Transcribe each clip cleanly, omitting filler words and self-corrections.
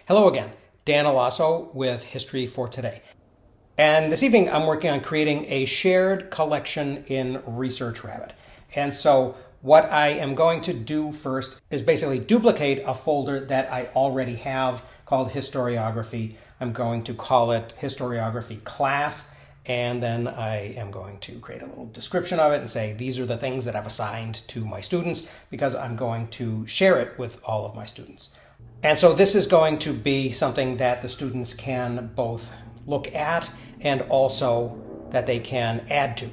Hello again, Dan Alasso with History for Today. And this evening I'm working on creating a shared collection in ResearchRabbit. And so what I am going to do first is basically duplicate a folder that I already have called Historiography. I'm going to call it Historiography Class, and then I am going to create a little description of it and say these are the things that I've assigned to my students because I'm going to share it with all of my students. And so this is going to be something that the students can both look at and also that they can add to.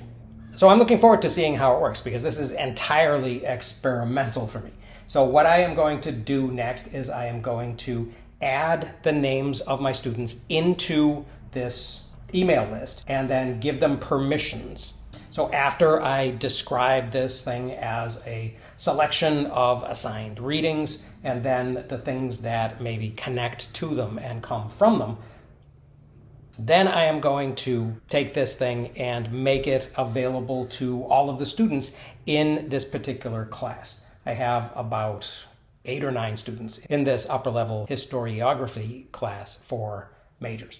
So I'm looking forward to seeing how it works because this is entirely experimental for me. So what I am going to do next is I am going to add the names of my students into this email list and then give them permissions. So after I describe this thing as a selection of assigned readings and then the things that maybe connect to them and come from them, then I am going to take this thing and make it available to all of the students in this particular class. I have about 8 or 9 students in this upper level historiography class for majors.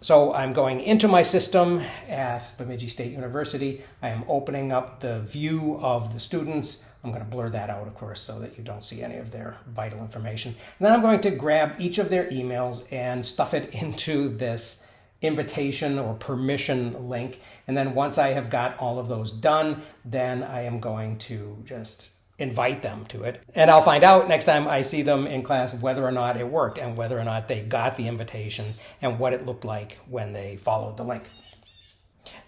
So I'm going into my system at Bemidji State University. I am opening up the view of the students. I'm going to blur that out, of course, so that you don't see any of their vital information. And then I'm going to grab each of their emails and stuff it into this invitation or permission link. And then once I have got all of those done, then I am going to just invite them to it. And I'll find out next time I see them in class whether or not it worked and whether or not they got the invitation and what it looked like when they followed the link.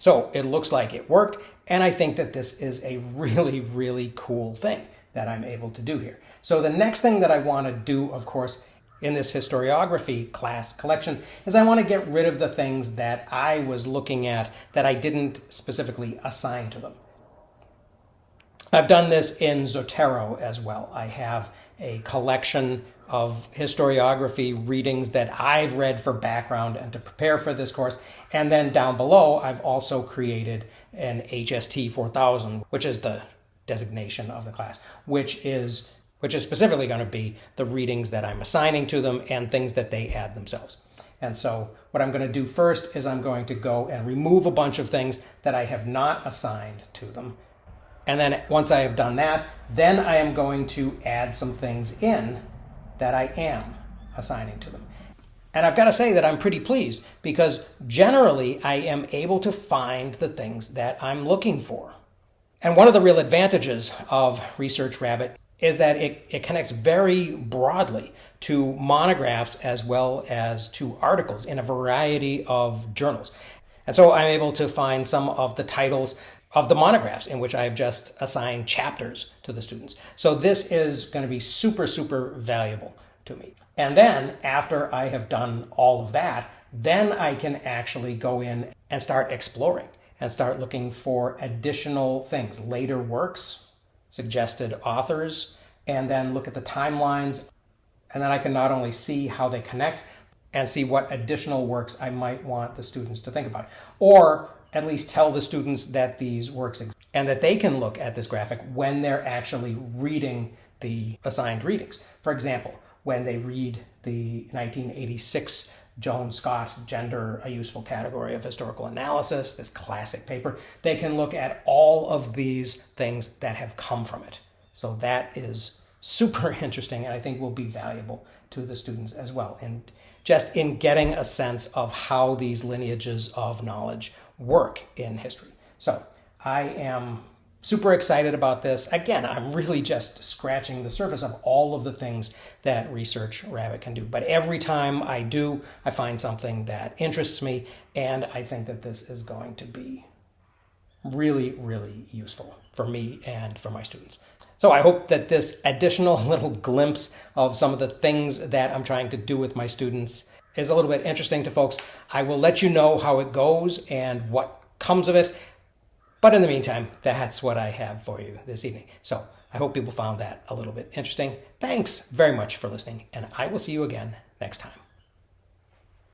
So it looks like it worked, and I think that this is a really, really cool thing that I'm able to do here. So the next thing that I want to do, of course, in this historiography class collection is I want to get rid of the things that I was looking at that I didn't specifically assign to them. I've done this in Zotero as well. I have a collection of historiography readings that I've read for background and to prepare for this course. And then down below, I've also created an HST 4000, which is the designation of the class, which is specifically going to be the readings that I'm assigning to them and things that they add themselves. And so what I'm going to do first is I'm going to go and remove a bunch of things that I have not assigned to them. And then once I have done that, then I am going to add some things in that I am assigning to them. And I've got to say that I'm pretty pleased because generally I am able to find the things that I'm looking for. And one of the real advantages of ResearchRabbit is that it connects very broadly to monographs as well as to articles in a variety of journals. And so I'm able to find some of the titles of the monographs in which I've just assigned chapters to the students. So this is going to be super, super valuable to me. And then after I have done all of that, then I can actually go in and start exploring and start looking for additional things, later works, suggested authors, and then look at the timelines. And then I can not only see how they connect and see what additional works I might want the students to think about, or at least tell the students that these works exist and that they can look at this graphic when they're actually reading the assigned readings. For example, when they read the 1986 Joan Scott Gender, a Useful Category of Historical Analysis, this classic paper, they can look at all of these things that have come from it. So that is super interesting and I think will be valuable to the students as well. And just in getting a sense of how these lineages of knowledge work in history. So I am super excited about this. Again, I'm really just scratching the surface of all of the things that ResearchRabbit can do. But every time I do, I find something that interests me, and I think that this is going to be really, really useful for me and for my students. So I hope that this additional little glimpse of some of the things that I'm trying to do with my students is a little bit interesting to folks. I will let you know how it goes and what comes of it. But in the meantime, that's what I have for you this evening. So I hope people found that a little bit interesting. Thanks very much for listening, and I will see you again next time.